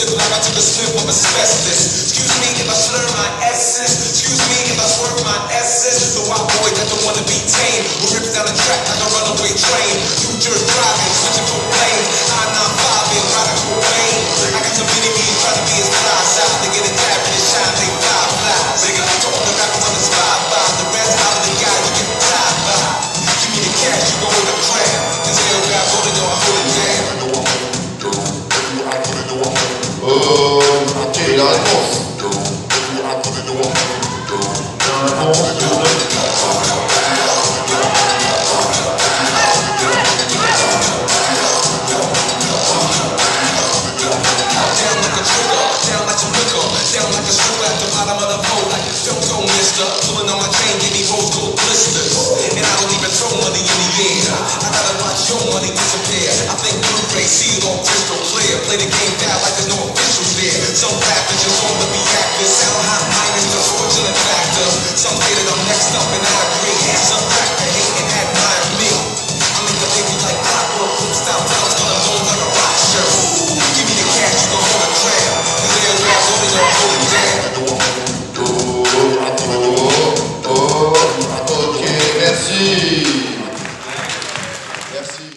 look like I took a sniff of asbestos. Excuse me if I slur my essence. Excuse me if I swerve my essence. The wild boy that don't wanna be tamed, who rips down the track like a runaway train. You jerk driving, switching for blame. I'm not vibing, riding for pain. I got some mini bees trying to be as fly side. They get a tap and it shine, they fly flies. Nigga, I'm talking the rappers on the spot by. The rest out of the guy you get tied by. Give me the cash, you go with the plan. Cause they don't got more than know I hold it down. Ok, la réponse. Down like a screw at the bottom of the pole, like don't mister. Pulling on my chain, give me rose gold blisters. And I don't even throw money in the air. I gotta watch your money disappear. I think Blu-ray, see